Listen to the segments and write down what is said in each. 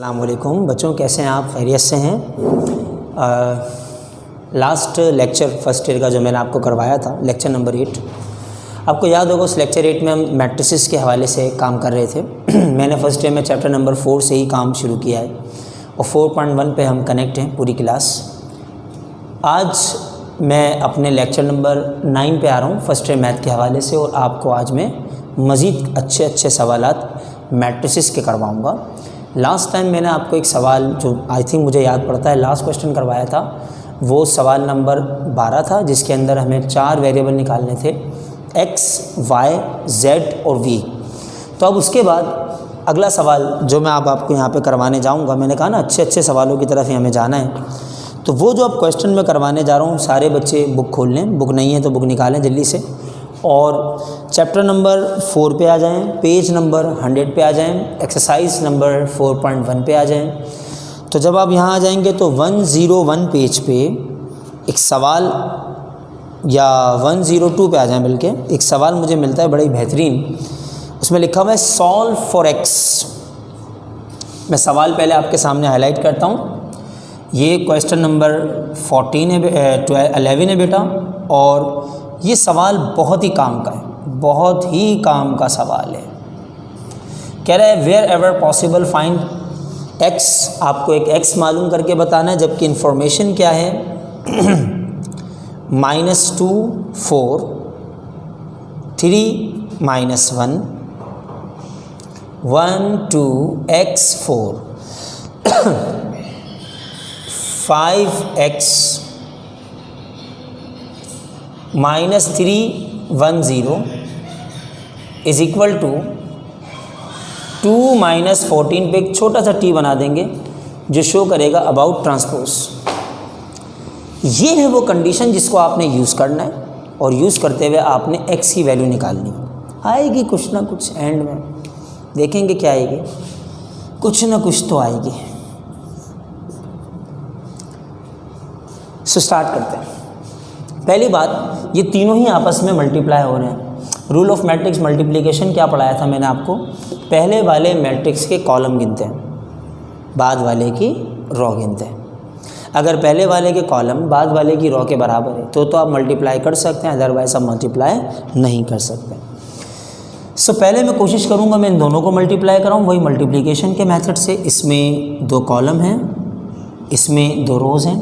अस्सलामुअलैकुम बच्चों, कैसे हैं आप? खैरियत से हैं? लास्ट लेक्चर फर्स्ट ईयर का जो मैंने आपको करवाया था, लेक्चर नंबर 8, आपको याद होगा उस लेक्चर 8 में हम मैट्रिसेस के हवाले से काम कर रहे थे। मैंने फर्स्ट ईयर में चैप्टर नंबर 4 से ही काम शुरू किया है और 4.1 पे हम कनेक्ट हैं पूरी क्लास। आज मैं अपने लेक्चर नंबर 9 पे आ रहा हूँ फर्स्ट ईयर मैथ के हवाले से, और आपको आज मैं मज़ीद अच्छे सवालात मैट्रिसेस के करवाऊँगा। लास्ट टाइम मैंने आपको एक सवाल जो आई थिंक मुझे याद पड़ता है लास्ट क्वेश्चन करवाया था, वो सवाल नंबर 12 था, जिसके अंदर हमें 4 वेरिएबल निकालने थे, x, y, z और v। तो अब उसके बाद अगला सवाल जो मैं आपको यहाँ पे करवाने जाऊँगा, मैंने कहा ना अच्छे सवालों की तरफ ही हमें जाना है, तो वो जो अब क्वेश्चन मैं करवाने जा रहा हूँ, सारे बच्चे बुक खोल लें, बुक नहीं है तो बुक निकालें जल्दी से, और चैप्टर नंबर 4 पे आ जाएं, पेज नंबर 100 पे आ जाएं, एक्सरसाइज नंबर 4.1 पे आ जाएं। तो जब आप यहाँ आ जाएंगे तो 101 पेज पे एक सवाल, या 102 पे आ जाएं, बल्कि एक सवाल मुझे मिलता है बड़ा ही बेहतरीन, उसमें लिखा हुआ है सॉल्व फॉर एक्स। मैं सवाल पहले आपके सामने हाईलाइट करता हूँ। ये क्वेश्चन नंबर 11 है बेटा, और ये सवाल बहुत ही काम का है, बहुत ही काम का सवाल है। कह रहा है wherever possible find X, आपको एक एक्स मालूम करके बताना है, जबकि इंफॉर्मेशन क्या है -2, 4, 3, -1, 1, 2, x 4, 5x -3, 1, 0 is equal to 2 - 14 पे एक छोटा सा टी बना देंगे जो शो करेगा अबाउट ट्रांसपोज। ये है वो कंडीशन जिसको आपने यूज़ करना है, और यूज़ करते हुए आपने x की वैल्यू निकालनी आएगी कुछ ना कुछ, एंड में देखेंगे क्या आएगी, कुछ ना कुछ तो आएगी। सो स्टार्ट करते हैं। पहली बात, ये तीनों ही आपस में मल्टीप्लाई हो रहे हैं। रूल ऑफ मैट्रिक्स मल्टीप्लिकेशन क्या पढ़ाया था मैंने आपको? पहले वाले मैट्रिक्स के कॉलम गिनते हैं, बाद वाले की रो गिनते हैं। अगर पहले वाले के कॉलम बाद वाले की रो के बराबर है तो आप मल्टीप्लाई कर सकते हैं, अदरवाइज आप मल्टीप्लाई नहीं कर सकते। सो पहले मैं कोशिश करूँगा मैं इन दोनों को मल्टीप्लाई कराऊँ, वही मल्टीप्लिकेशन के मेथड से। इसमें 2 कॉलम हैं, इसमें 2 रोज़ हैं।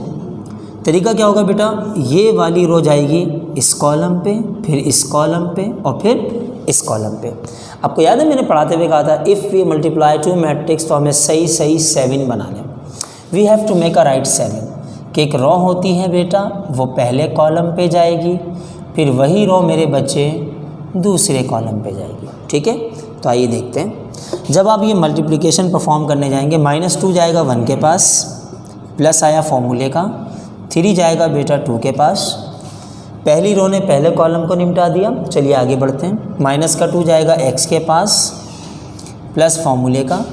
तरीका क्या होगा बेटा, ये वाली रो जाएगी इस कॉलम पे, फिर इस कॉलम पे, और फिर इस कॉलम पे। आपको याद है मैंने पढ़ाते हुए कहा था इफ़ वी मल्टीप्लाई 2 मैट्रिक्स, तो हमें सही 7 बनाने। We have to make a right 7, कि एक रो होती है बेटा, वो पहले कॉलम पे जाएगी, फिर वही रो मेरे बच्चे दूसरे कॉलम पे जाएगी। ठीक है, तो आइए देखते हैं। जब आप ये मल्टीप्लिकेशन परफॉर्म करने जाएंगे, -2 जाएगा 1 के पास, प्लस आया फॉर्मूले का, 3 जाएगा बेटा 2 के पास। पहली रो ने पहले कॉलम को निपटा दिया, चलिए आगे बढ़ते हैं। -2 जाएगा x के पास, प्लस फॉर्मूले का,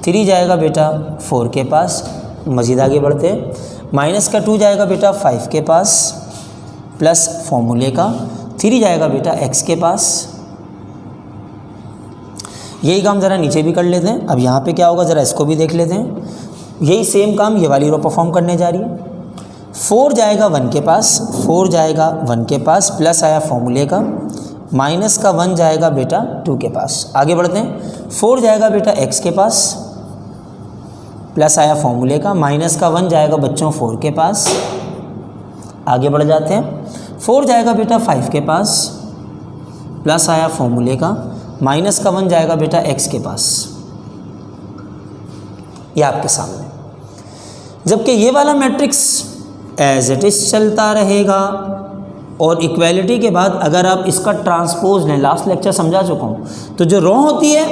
3 जाएगा बेटा 4 के पास। मज़ीद आगे बढ़ते हैं। -2 जाएगा बेटा 5 के पास, प्लस फॉर्मूले का, 3 जाएगा बेटा x के पास। यही काम ज़रा नीचे भी कर लेते हैं। अब यहाँ पे क्या होगा ज़रा इसको भी देख लेते हैं। यही सेम काम ये वाली रो परफॉर्म करने जा रही है। 4 जाएगा 1 के पास, 4 जाएगा 1 के पास, प्लस आया फॉर्मूले का, -1 जाएगा बेटा 2 के पास। आगे बढ़ते हैं। 4 जाएगा बेटा x के पास, प्लस आया फॉर्मूले का, -1 जाएगा बच्चों 4 के पास। आगे बढ़ जाते हैं। 4 जाएगा बेटा 5 के पास, प्लस आया फॉर्मूले का, -1 जाएगा बेटा x के पास। ये आपके सामने, जबकि ये वाला मैट्रिक्स एज इट इज़ चलता रहेगा, और इक्वालिटी के बाद अगर आप इसका ट्रांसपोज लें, लास्ट लेक्चर समझा चुका हूँ, तो जो रो होती है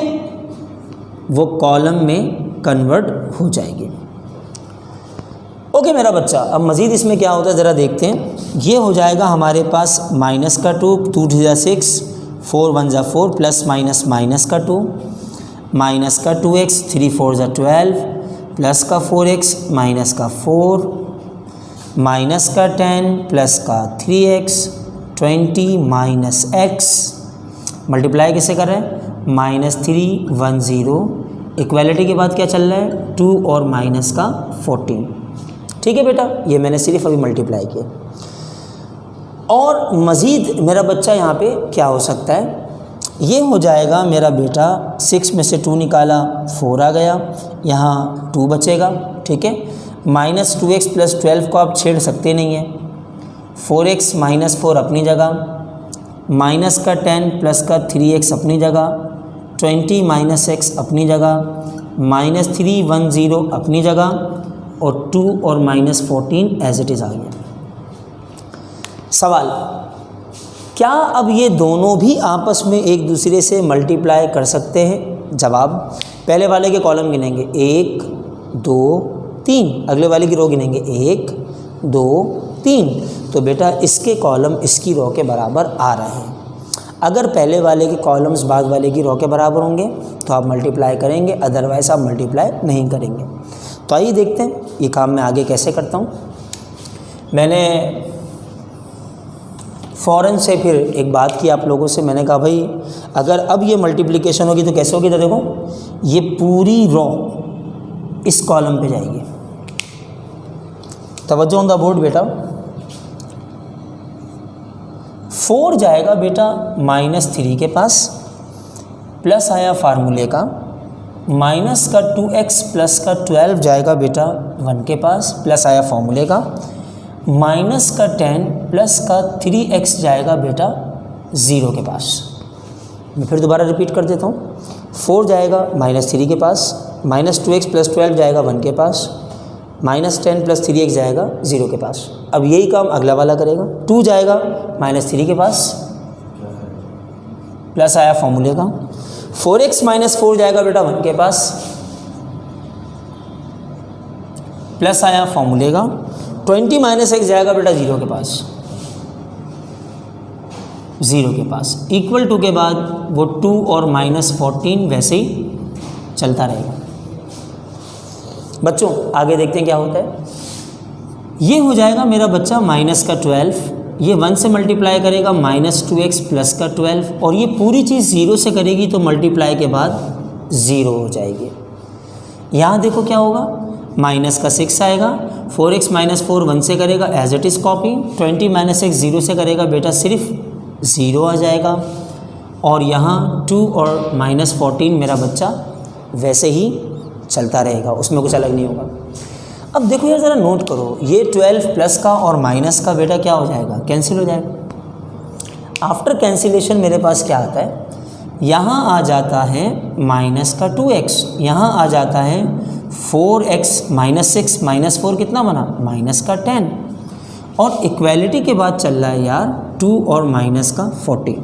वो कॉलम में कन्वर्ट हो जाएगी। ओके मेरा बच्चा, अब मज़ीद इसमें क्या होता है ज़रा देखते हैं। ये हो जाएगा हमारे पास -2, 2 × 6, 4 × 1 = 4, प्लस माइनस -2, -2x, 3 × 4 = 12, प्लस का 4x, -4, -10, प्लस का 3x, 20 - x, मल्टीप्लाई किसे कर रहे हैं, -3, 1 0, इक्वालिटी के बाद क्या चल रहा है, 2 और माइनस का 14। ठीक है बेटा, ये मैंने सिर्फ अभी मल्टीप्लाई किया। और मज़ीद मेरा बच्चा यहाँ पे क्या हो सकता है, ये हो जाएगा मेरा बेटा 6 में से 2 निकाला 4 आ गया, यहाँ 2 बचेगा। ठीक है, माइनस 2x प्लस 12 को आप छेड़ सकते नहीं हैं। 4x माइनस 4 अपनी जगह, माइनस का 10 प्लस का 3x अपनी जगह, 20 माइनस x अपनी जगह, माइनस 310 अपनी जगह और 2 और माइनस 14 एज इट इज़ आ गया। सवाल, क्या अब ये दोनों भी आपस में एक दूसरे से मल्टीप्लाई कर सकते हैं? जवाब, पहले वाले के कॉलम गिनेंगे 1 2 3, अगले वाले की रो गिनेंगे 1 2 3, तो बेटा इसके कॉलम इसकी रो के बराबर आ रहे हैं। अगर पहले वाले के कॉलम्स बाद वाले की रो के बराबर होंगे तो आप मल्टीप्लाई करेंगे, अदरवाइज़ आप मल्टीप्लाई नहीं करेंगे। तो आइए देखते हैं ये काम मैं आगे कैसे करता हूँ। मैंने फ़ौरन से फिर एक बात की आप लोगों से, मैंने कहा भाई अगर अब ये मल्टीप्लिकेशन होगी तो कैसे होगी, तो देखो ये पूरी रो इस कॉलम पे जाएगी। तवज्जो ऑन द बोर्ड बेटा। 4 जाएगा बेटा -3 के पास, प्लस आया फार्मूले का, माइनस का 2x प्लस का 12 जाएगा बेटा 1 के पास, प्लस आया फार्मूले का, माइनस का 10 प्लस का 3x जाएगा बेटा 0 के पास। मैं फिर दोबारा रिपीट कर देता हूँ। 4 जाएगा -3 के पास, माइनस 2x प्लस 12 जाएगा 1 के पास, माइनस 10 प्लस 3x जाएगा 0 के पास। अब यही काम अगला वाला करेगा। 2 जाएगा -3 के पास, प्लस आया फॉर्मूले का, 4x माइनस 4 जाएगा बेटा 1 के पास, प्लस आया फॉर्मूले का, 20 माइनस x जाएगा बेटा 0 के पास, 0 के पास, इक्वल टू के बाद वो 2 और -14 वैसे ही चलता रहेगा। बच्चों आगे देखते हैं क्या होता है। ये हो जाएगा मेरा बच्चा माइनस का 12, ये 1 से मल्टीप्लाई करेगा -2x प्लस का 12, और ये पूरी चीज़ 0 से करेगी तो मल्टीप्लाई के बाद 0 हो जाएगी। यहाँ देखो क्या होगा, माइनस का 6 आएगा, 4x माइनस 4 1 से करेगा as it is copy, 20 minus x 0 से करेगा बेटा सिर्फ 0 आ जाएगा, और यहाँ 2 और -14 मेरा बच्चा वैसे ही चलता रहेगा, उसमें कुछ अलग नहीं होगा। अब देखो यार ज़रा नोट करो, ये 12 प्लस का और माइनस का बेटा क्या हो जाएगा, कैंसिल हो जाएगा। आफ्टर कैंसिलेशन मेरे पास क्या आता है, यहाँ आ जाता है माइनस का 2x, यहाँ आ जाता है 4x माइनस 6 माइनस 4 कितना बना, माइनस का 10, और इक्वालिटी के बाद चल रहा है यार 2 और माइनस का 14।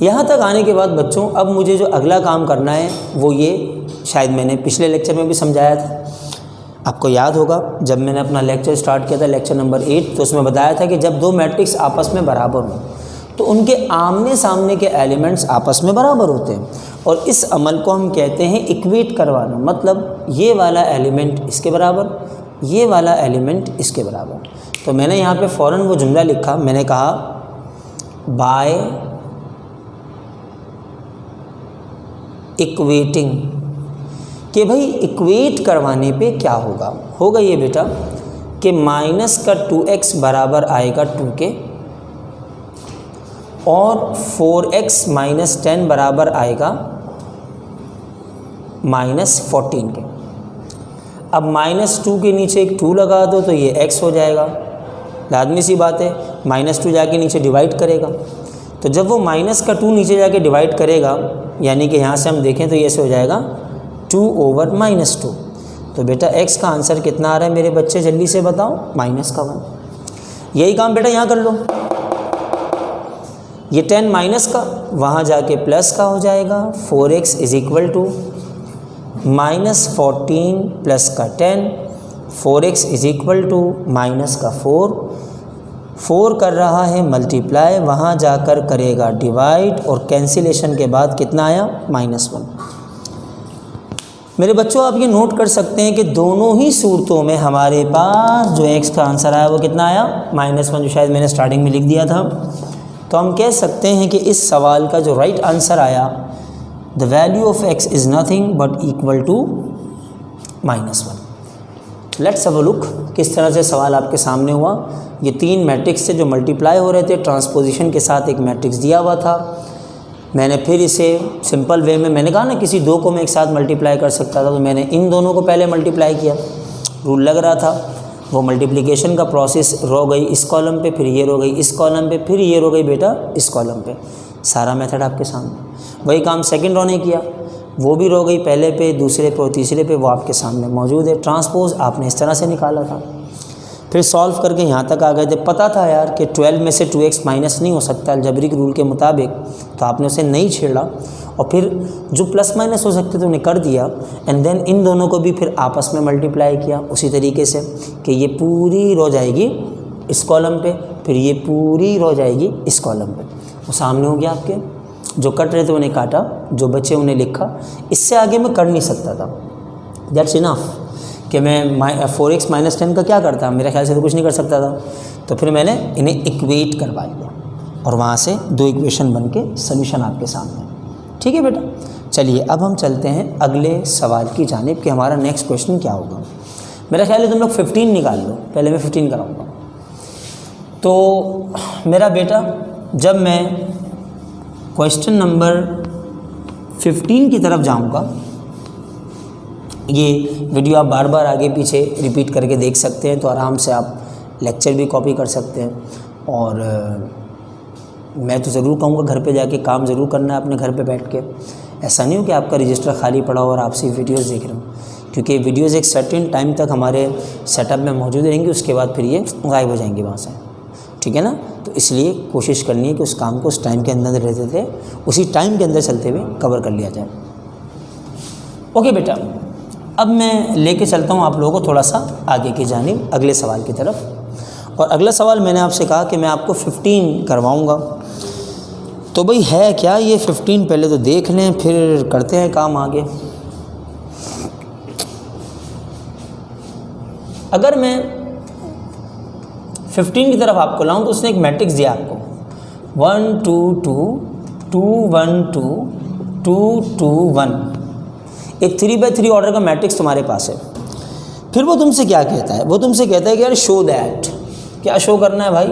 यहाँ तक आने के बाद बच्चों अब मुझे जो अगला काम करना है वो ये, शायद मैंने पिछले लेक्चर में भी समझाया था, आपको याद होगा जब मैंने अपना लेक्चर स्टार्ट किया था लेक्चर नंबर 8, तो उसमें बताया था कि जब दो मैट्रिक्स आपस में बराबर हों तो उनके आमने सामने के एलिमेंट्स आपस में बराबर होते हैं, और इस अमल को हम कहते हैं इक्वेट करवाना। मतलब ये वाला एलिमेंट इसके बराबर, ये वाला एलिमेंट इसके बराबर। तो मैंने यहाँ पे फ़ौरन वो जुमला लिखा, मैंने कहा बाय इक्वेटिंग, कि भाई इक्वेट करवाने पे क्या होगा, होगा ये बेटा कि माइनस का 2x बराबर आएगा 2 के, और 4x माइनस 10 बराबर आएगा -14 के। अब -2 के नीचे एक 2 लगा दो तो ये x हो जाएगा, लाजमी सी बात है, -2 जाके नीचे डिवाइड करेगा, तो जब वो माइनस का 2 नीचे जाके डिवाइड करेगा, यानी कि यहाँ से हम देखें तो ये ऐसे हो जाएगा 2 ओवर -2। तो बेटा x का आंसर कितना आ रहा है मेरे बच्चे, जल्दी से बताओ, -1। यही काम बेटा यहाँ कर लो, ये 10 माइनस का वहाँ जाके प्लस का हो जाएगा, 4x is equal to -14 plus का 10, 4x is equal to minus का 4 कर रहा है मल्टीप्लाई, वहाँ जाकर करेगा डिवाइड, और कैंसिलेशन के बाद कितना आया, -1। मेरे बच्चों आप ये नोट कर सकते हैं कि दोनों ही सूरतों में हमारे पास जो x का आंसर आया वो कितना आया, -1, जो शायद मैंने स्टार्टिंग में लिख दिया था। तो हम कह सकते हैं कि इस सवाल का जो राइट आंसर आया the value of x is nothing but equal to -1। Let's have a look किस तरह से सवाल आपके सामने हुआ। ये 3 मैट्रिक्स से जो मल्टीप्लाई हो रहे थे, ट्रांसपोजिशन के साथ एक मैट्रिक्स दिया हुआ था। मैंने फिर इसे सिंपल वे में, मैंने कहा ना किसी 2 को मैं एक साथ मल्टीप्लाई कर सकता था, तो मैंने इन दोनों को पहले मल्टीप्लाई किया, रूल लग रहा था। वो मल्टीप्लिकेशन का प्रोसेस रो गई इस कॉलम पे, फिर ये रो गई इस कॉलम पे, फिर ये रो गई बेटा इस कॉलम पे। सारा मेथड आपके सामने। वही काम सेकंड रो ने किया, वो भी रो गई पहले पे, दूसरे पे और तीसरे पे, वो आपके सामने मौजूद है। ट्रांसपोज आपने इस तरह से निकाला था, फिर सॉल्व करके यहाँ तक आ गए थे। पता था यार कि 12 में से 2x माइनस नहीं हो सकता अलजेब्रिक रूल के मुताबिक, तो आपने उसे नहीं छेड़ा और फिर जो प्लस माइनस हो सकते थे उन्हें कर दिया। एंड देन इन दोनों को भी फिर आपस में मल्टीप्लाई किया उसी तरीके से कि ये पूरी रो जाएगी इस कॉलम पे, फिर ये पूरी रो जाएगी इस कॉलम पे। वो सामने हो गया आपके, जो कट रहे थे उन्हें काटा, जो बचे उन्हें लिखा। इससे आगे मैं कर नहीं सकता था। दैट्स इनफ कि मैं 4x माइनस 10 का क्या करता, मेरे ख्याल से तो कुछ नहीं कर सकता था। तो फिर मैंने इन्हें इक्वेट करवा लिया और वहाँ से 2 इक्वेशन बन के सोल्यूशन आपके सामने। ठीक है बेटा, चलिए अब हम चलते हैं अगले सवाल की जानिब कि हमारा नेक्स्ट क्वेश्चन क्या होगा। मेरा ख्याल है तुम लोग 15 निकाल लो, पहले मैं 15 कराऊंगा। तो मेरा बेटा, जब मैं क्वेश्चन नंबर 15 की तरफ जाऊंगा, ये वीडियो आप बार बार आगे पीछे रिपीट करके देख सकते हैं, तो आराम से आप लेक्चर भी कॉपी कर सकते हैं। और मैं तो ज़रूर कहूँगा घर पे जाके काम ज़रूर करना है अपने घर पे बैठ के। ऐसा नहीं हो कि आपका रजिस्टर खाली पड़ा हो और आप सिर्फ वीडियोज़ देख रहे हो, क्योंकि वीडियोज़ एक सर्टेन टाइम तक हमारे सेटअप में मौजूद रहेंगी, उसके बाद फिर ये गायब हो जाएंगी वहाँ से। ठीक है ना, तो इसलिए कोशिश करनी है कि उस काम को उस टाइम के अंदर रहते थे उसी टाइम के अंदर चलते हुए कवर कर लिया जाए। ओके बेटा, अब मैं लेके चलता हूँ आप लोगों को थोड़ा सा आगे की जानिब अगले सवाल की तरफ। और अगला सवाल मैंने आपसे कहा कि मैं आपको 15 करवाऊँगा, तो भाई है क्या ये 15 पहले तो देख लें, फिर करते हैं काम आगे। अगर मैं 15 की तरफ आपको लाऊं तो उसने एक मैट्रिक्स दिया आपको 1 2 2 2 1 2 2 2 1, एक 3x3 ऑर्डर का मैट्रिक्स तुम्हारे पास है। फिर वो तुमसे क्या कहता है, वो तुमसे कहता है कि यार शो दैट, क्या शो करना है भाई,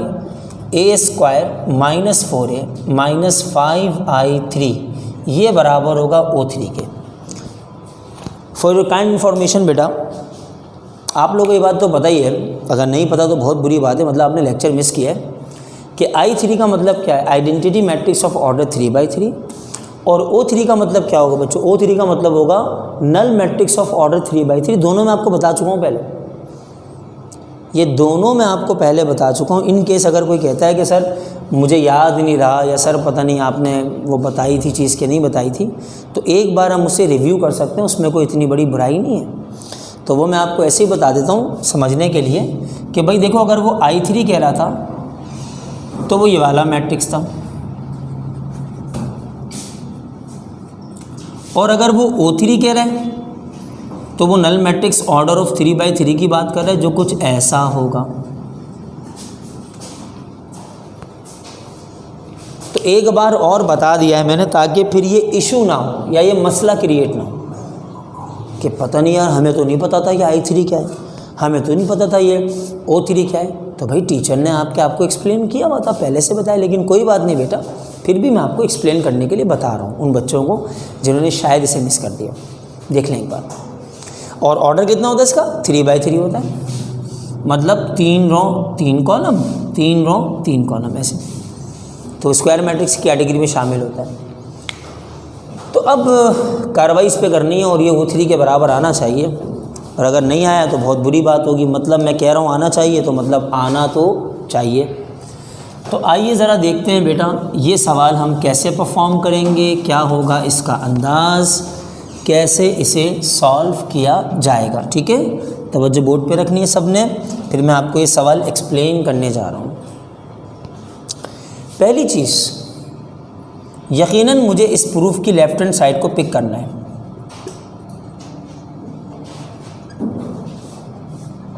a² - 4a - 5i3 ये बराबर होगा O3 के। फॉर योर काइंड इन्फॉर्मेशन बेटा, आप लोगों को ये बात तो पता ही है, अगर नहीं पता तो बहुत बुरी बात है, मतलब आपने लेक्चर मिस किया है कि I3 का मतलब क्या है, identity matrix of order 3x3, और O3 का मतलब क्या होगा बच्चों, O3 का मतलब होगा null matrix of order 3x3। दोनों मैं आपको बता चुका हूँ पहले, ये दोनों मैं आपको पहले बता चुका हूँ। इन केस अगर कोई कहता है कि सर मुझे याद नहीं रहा या सर पता नहीं आपने वो बताई थी चीज़ कि नहीं बताई थी, तो एक बार हम उससे रिव्यू कर सकते हैं, उसमें कोई इतनी बड़ी बुराई नहीं है। तो वो मैं आपको ऐसे ही बता देता हूँ समझने के लिए कि भाई देखो, अगर वो I3 कह रहा था तो वो ये वाला मैट्रिक्स था, और अगर वो O3 कह रहा है तो वो null matrix order of 3x3 की बात कर रहा है, जो कुछ ऐसा होगा। तो एक बार और बता दिया है मैंने, ताकि फिर ये इशू ना हो या ये मसला क्रिएट ना हो कि पता नहीं यार, हमें तो नहीं पता था ये I3 क्या है, हमें तो नहीं पता था ये O3 क्या है। तो भाई टीचर ने आपको एक्सप्लेन किया हुआ था, पहले से बताया, लेकिन कोई बात नहीं बेटा, फिर भी मैं आपको एक्सप्लेन करने के लिए बता रहा हूँ उन बच्चों को जिन्होंने शायद इसे मिस कर दिया। देख लें एक बार। और ऑर्डर कितना होता है इसका, 3x3 होता है, मतलब 3 रो 3 कॉलम, 3 रो 3 कॉलम ऐसे, तो स्क्वायर मैट्रिक्स की कैटेगरी में शामिल होता है। तो अब कार्रवाई इस पे करनी है और ये O3 के बराबर आना चाहिए, और अगर नहीं आया तो बहुत बुरी बात होगी। मतलब मैं कह रहा हूँ आना चाहिए, तो मतलब आना तो चाहिए। तो आइए ज़रा देखते हैं बेटा ये सवाल हम कैसे परफॉर्म करेंगे, क्या होगा इसका अंदाज़, कैसे इसे सॉल्व किया जाएगा। ठीक है, तवज्जो बोर्ड पे रखनी है सबने, फिर मैं आपको ये सवाल एक्सप्लेन करने जा रहा हूँ। पहली चीज़, यकीनन मुझे इस प्रूफ की लेफ्ट हैंड साइड को पिक करना है।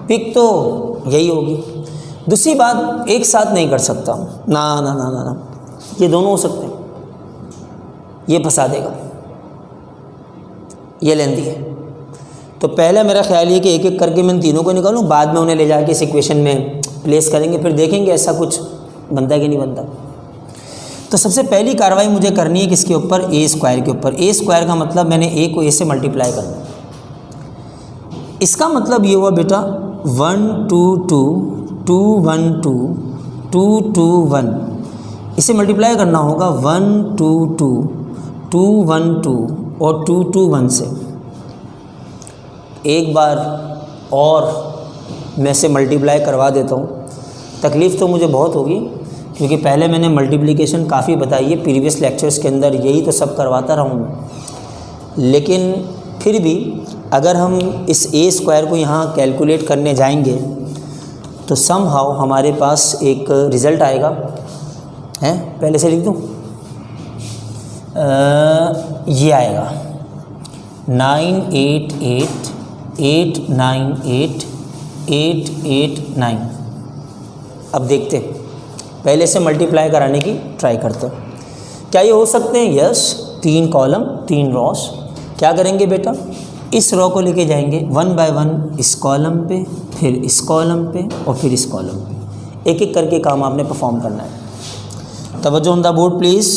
पिक तो यही होगी। दूसरी बात, एक साथ नहीं कर सकता ना ना ना ना ना, ये दोनों हो सकते हैं, ये फंसा देगा। ये लेंथी है। तो पहले मेरा ख्याल ये कि एक एक करके मैं इन तीनों को निकालूं, बाद में उन्हें ले जाके इस इक्वेशन में प्लेस करेंगे, फिर देखेंगे ऐसा कुछ बनता है कि नहीं बनता। तो सबसे पहली कार्रवाई मुझे करनी है किसके ऊपर, ए स्क्वायर के ऊपर। ए स्क्वायर का मतलब मैंने ए को ए से मल्टीप्लाई करना है। इसका मतलब ये हुआ बेटा 1 2 2 2 1 2 2 2 1, इसे मल्टीप्लाई करना होगा 1 2 2 2 1 2 और 2 2 1 से। एक बार और मैं इसे मल्टीप्लाई करवा देता हूँ। तकलीफ़ तो मुझे बहुत होगी क्योंकि पहले मैंने मल्टीप्लिकेशन काफ़ी बताई है प्रीवियस लेक्चर्स के अंदर, यही तो सब करवाता रहा हूँ मैं। लेकिन फिर भी अगर हम इस ए स्क्वायर को यहाँ कैलकुलेट करने जाएंगे तो समहाउ हमारे पास एक रिज़ल्ट आएगा, हैं पहले से लिख दूँ, ये आएगा 988 898 889। अब देखते हैं, पहले से मल्टीप्लाई कराने की ट्राई करते हैं। क्या ये हो सकते हैं? Yes, 3 column 3 Ross. क्या करेंगे बेटा, इस रो को लेके जाएंगे 1 बाय 1 इस कॉलम पे, फिर इस कॉलम पे और फिर इस कॉलम पे। एक एक करके काम आपने परफॉर्म करना है। तवज्जो ऑन द बोर्ड प्लीज़।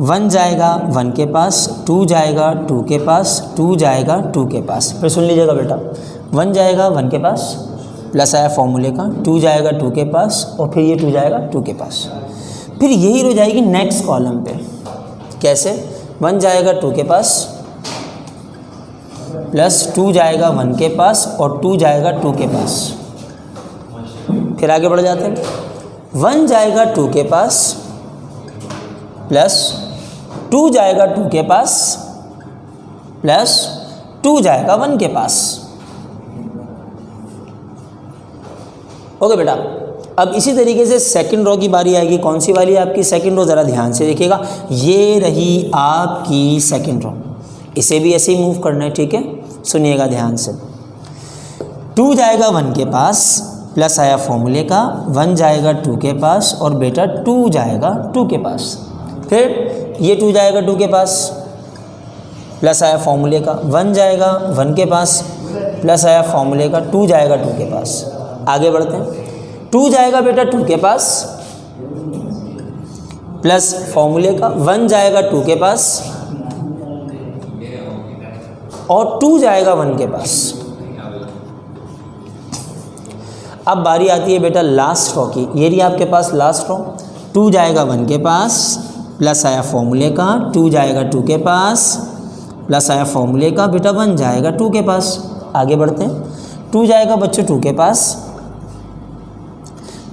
1 जाएगा 1 के पास, 2 जाएगा 2 के पास, 2 जाएगा 2 के पास। फिर सुन लीजिएगा बेटा, 1 जाएगा 1 के पास, प्लस आया फॉर्मूले का, 2 जाएगा 2 के पास और फिर ये 2 जाएगा 2 के पास। फिर यही रो जाएगी नेक्स्ट कॉलम पे। कैसे? 1 जाएगा 2 के पास, प्लस 2 जाएगा 1 के पास और 2 जाएगा 2 के पास। फिर आगे बढ़ जाते हैं। 1 जाएगा 2 के पास, प्लस 2 जाएगा 2 के पास, प्लस 2 जाएगा 1 के पास। ओके बेटा, अब इसी तरीके से सेकंड रो की बारी आएगी। कौन सी वाली है आपकी सेकंड रो? ज़रा ध्यान से देखिएगा, ये रही आपकी सेकंड रो। इसे भी ऐसे ही मूव करना है, ठीक है? सुनिएगा ध्यान से। 2 जाएगा 1 के पास, प्लस आया फॉर्मूले का, 1 जाएगा 2 के पास और बेटा 2 जाएगा 2 के पास। फिर ये 2 जाएगा 2 के पास, प्लस आया फॉर्मूले का, 1 जाएगा 1 के पास, प्लस आया फॉर्मूले का, 2 जाएगा 2 के पास। आगे बढ़ते हैं। 2 जाएगा बेटा 2 के पास, प्लस फॉर्मूले का, 1 जाएगा 2 के पास और 2 जाएगा 1 के पास। अब बारी आती है बेटा लास्ट रो की। ये रही आपके पास लास्ट रो। 2 जाएगा 1 के पास, प्लस आया फॉर्मूले का, 2 जाएगा 2 के पास, प्लस आया फॉर्मूले का, बेटा 1 जाएगा 2 के पास। आगे बढ़ते हैं। 2 जाएगा बच्चों 2 के पास,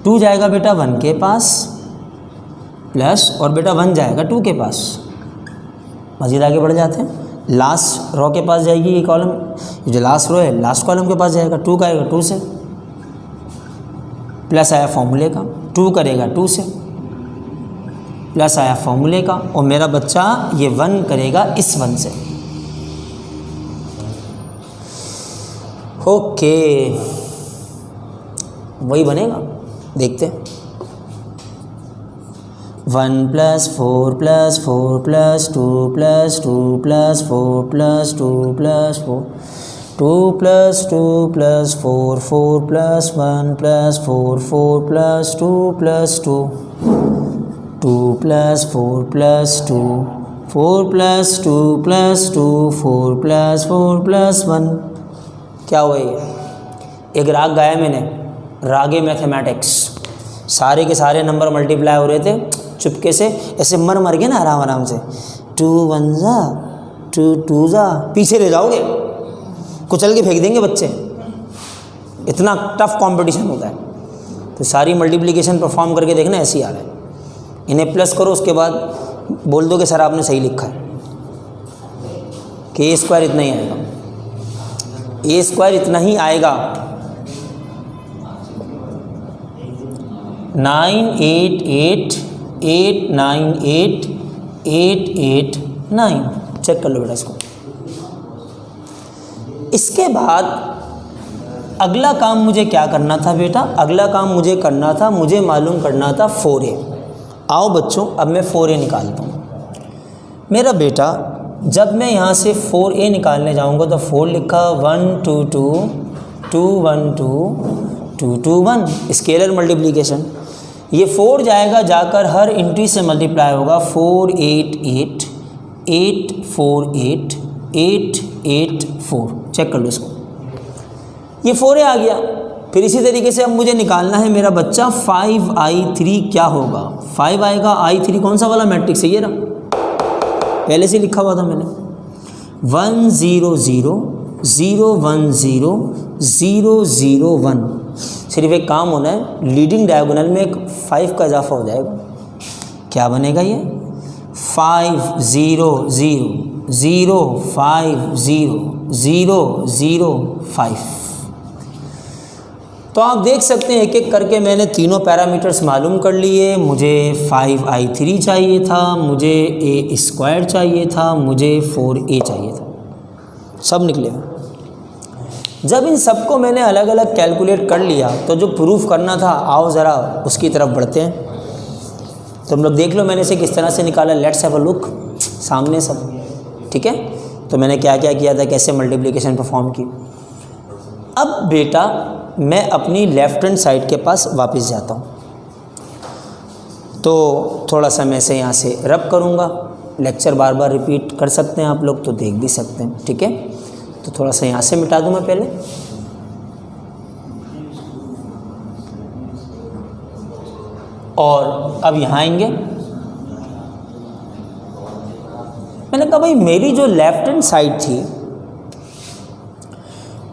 2 जाएगा बेटा 1 के पास, प्लस और बेटा 1 जाएगा 2 के पास। मज़ीद आगे बढ़ जाते हैं। लास्ट रो के पास जाएगी ये कॉलम, जो लास्ट रो है लास्ट कॉलम के पास जाएगा। 2 का आएगा 2 से, प्लस आया फॉर्मूले का, 2 करेगा 2 से, प्लस आया फॉर्मूले का और मेरा बच्चा ये 1 करेगा इस 1 से। ओके, वही बनेगा, देखते हैं। 1 + 4 + 4 + 2 + 2 + 4 + 2 + 4 2 + 2 + 4 4 + 1 + 4 4 + 2 + 2 2 + 4 + 2 4 + 2 + 2 4 + 4 + 1। क्या हुआ? ये एक राग गाया मैंने, रागे मैथमेटिक्स। सारे के सारे नंबर मल्टीप्लाई हो रहे थे चुपके से, ऐसे मर के ना आराम आराम से। 2 1 जा 2 2 जा, पीछे ले जाओगे, कुचल के फेंक देंगे बच्चे। इतना टफ कंपटीशन होता है। तो सारी मल्टीप्लिकेशन परफॉर्म करके देखना, ऐसे ही आ रहा है। इन्हें प्लस करो, उसके बाद बोल दो कि सर आपने सही लिखा है कि ए स्क्वायर इतना ही आएगा, ए स्क्वायर इतना ही आएगा। 988 898 889। चेक कर लो बेटा इसको। इसके बाद अगला काम मुझे क्या करना था बेटा? अगला काम मुझे करना था, मुझे मालूम करना था 4a। आओ बच्चों, अब मैं 4a निकालता हूँ। मेरा बेटा जब मैं यहाँ से 4a निकालने जाऊँगा तो 4 लिखा, 1 2 2 2 1 2 2 2 1, स्केलर मल्टीप्लिकेशन। ये 4 जाएगा जाकर हर इंट्री से मल्टीप्लाई होगा, 4 8 8 8 4 8 8 8 4। चेक कर लो इसको, ये 4a आ गया। फिर इसी तरीके से अब मुझे निकालना है मेरा बच्चा 5i3 क्या होगा। 5 आएगा, i3 कौन सा वाला मैट्रिक्स है, ये रहा, पहले से लिखा हुआ था मैंने। 1 0 0 0 1 0 0 0 1। सिर्फ एक काम होना है, लीडिंग डायगोनल में एक 5 का इजाफा हो जाएगा। क्या बनेगा ये, 5 0 0 0 5 0 0 0 5। तो आप देख सकते हैं एक एक करके मैंने तीनों पैरामीटर्स मालूम कर लिए। मुझे 5i3 चाहिए था, मुझे a² चाहिए था, मुझे 4a चाहिए था, सब निकले। जब इन सबको मैंने अलग अलग कैलकुलेट कर लिया तो जो प्रूफ करना था, आओ ज़रा उसकी तरफ बढ़ते हैं। तो हम लोग देख लो मैंने इसे किस तरह से निकाला। लेट्स हैव अ लुक, सामने सब ठीक है। तो मैंने क्या क्या किया था, कैसे मल्टीप्लिकेशन परफॉर्म की। अब बेटा मैं अपनी लेफ़्ट हैंड साइड के पास वापस जाता हूँ। तो थोड़ा सा मैं इसे यहाँ से रब करूँगा। लेक्चर बार बार रिपीट कर सकते हैं आप लोग, तो देख भी सकते हैं, ठीक है। तो थोड़ा सा यहाँ से मिटा दूँ मैं पहले। और अब यहाँ आएंगे। मैंने कहा भाई मेरी जो लेफ़्ट हैंड साइड थी,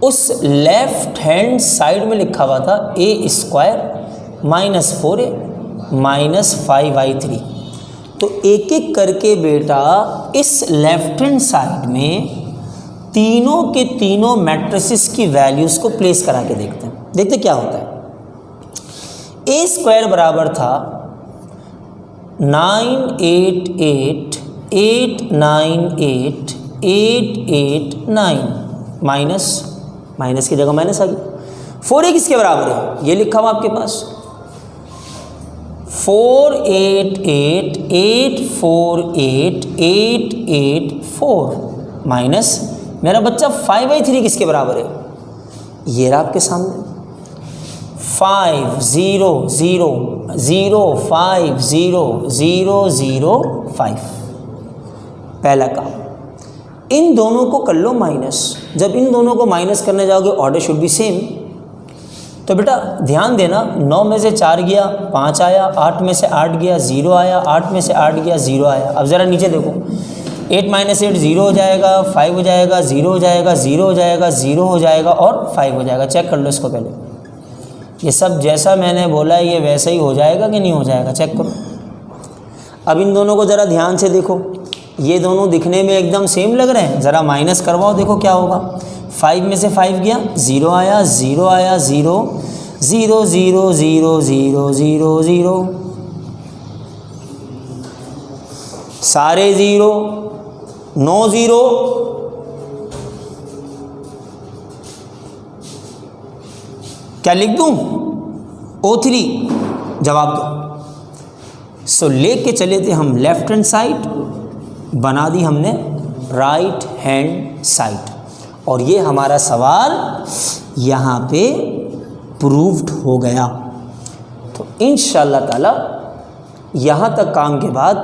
उस लेफ़्ट हैंड साइड में लिखा हुआ था a² minus 4a minus 5i3। तो एक एक करके बेटा इस लेफ़्ट हैंड साइड में तीनों के तीनों मैट्रिसेस की वैल्यूज़ को प्लेस करा के देखते हैं, देखते क्या होता है। a² बराबर था 9 8 8 8 9 8 8 8 9 माइनस की जगह माइनस आ गई। 4a किसके बराबर है, ये लिखा हुआ आपके पास 4 8 8 8 4 8 8 8 4 माइनस मेरा बच्चा 5i3 किसके बराबर है, ये रहा आपके सामने 5 0 0 0 5 0 0 0 5। पहला काम, इन दोनों को कर लो माइनस। जब इन दोनों को माइनस करने जाओगे ऑर्डर शुड बी सेम। तो बेटा ध्यान देना, 9 में से 4 गया 5 आया, 8 में से 8 गया 0 आया, 8 में से 8 गया 0 आया। अब ज़रा नीचे देखो, 8 माइनस 8 0 हो जाएगा, 5 हो जाएगा, 0 हो जाएगा, 0 हो जाएगा, 0 हो जाएगा और 5 हो जाएगा। चेक कर लो इसको पहले, ये सब जैसा मैंने बोला है ये वैसा ही हो जाएगा कि नहीं हो जाएगा, चेक करो। अब इन दोनों को ज़रा ध्यान से देखो, ये दोनों दिखने में एकदम सेम लग रहे हैं। ज़रा माइनस करवाओ, देखो क्या होगा। 5 में से 5 गया 0 आया 0 आया 0 0 0 0 0 0 0 सारे 0 9 0 क्या लिख दूं, O3 जवाब दो। सो लेके चले थे हम लेफ्ट हैंड साइड, बना दी हमने राइट हैंड साइड, और ये हमारा सवाल यहाँ पे प्रूव्ड हो गया। तो इंशाअल्लाह ताला यहाँ तक काम के बाद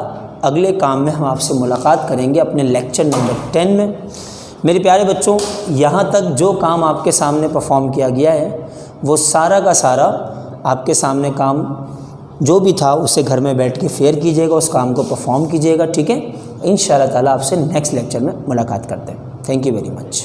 अगले काम में हम आपसे मुलाकात करेंगे अपने लेक्चर नंबर 10 में। मेरे प्यारे बच्चों, यहाँ तक जो काम आपके सामने परफॉर्म किया गया है वो सारा का सारा आपके सामने काम जो भी था उसे घर में बैठ के फेयर कीजिएगा, उस काम को परफॉर्म कीजिएगा, ठीक है। इंशाअल्लाह ताला आपसे नेक्स्ट लेक्चर में मुलाकात करते हैं। Thank you very much.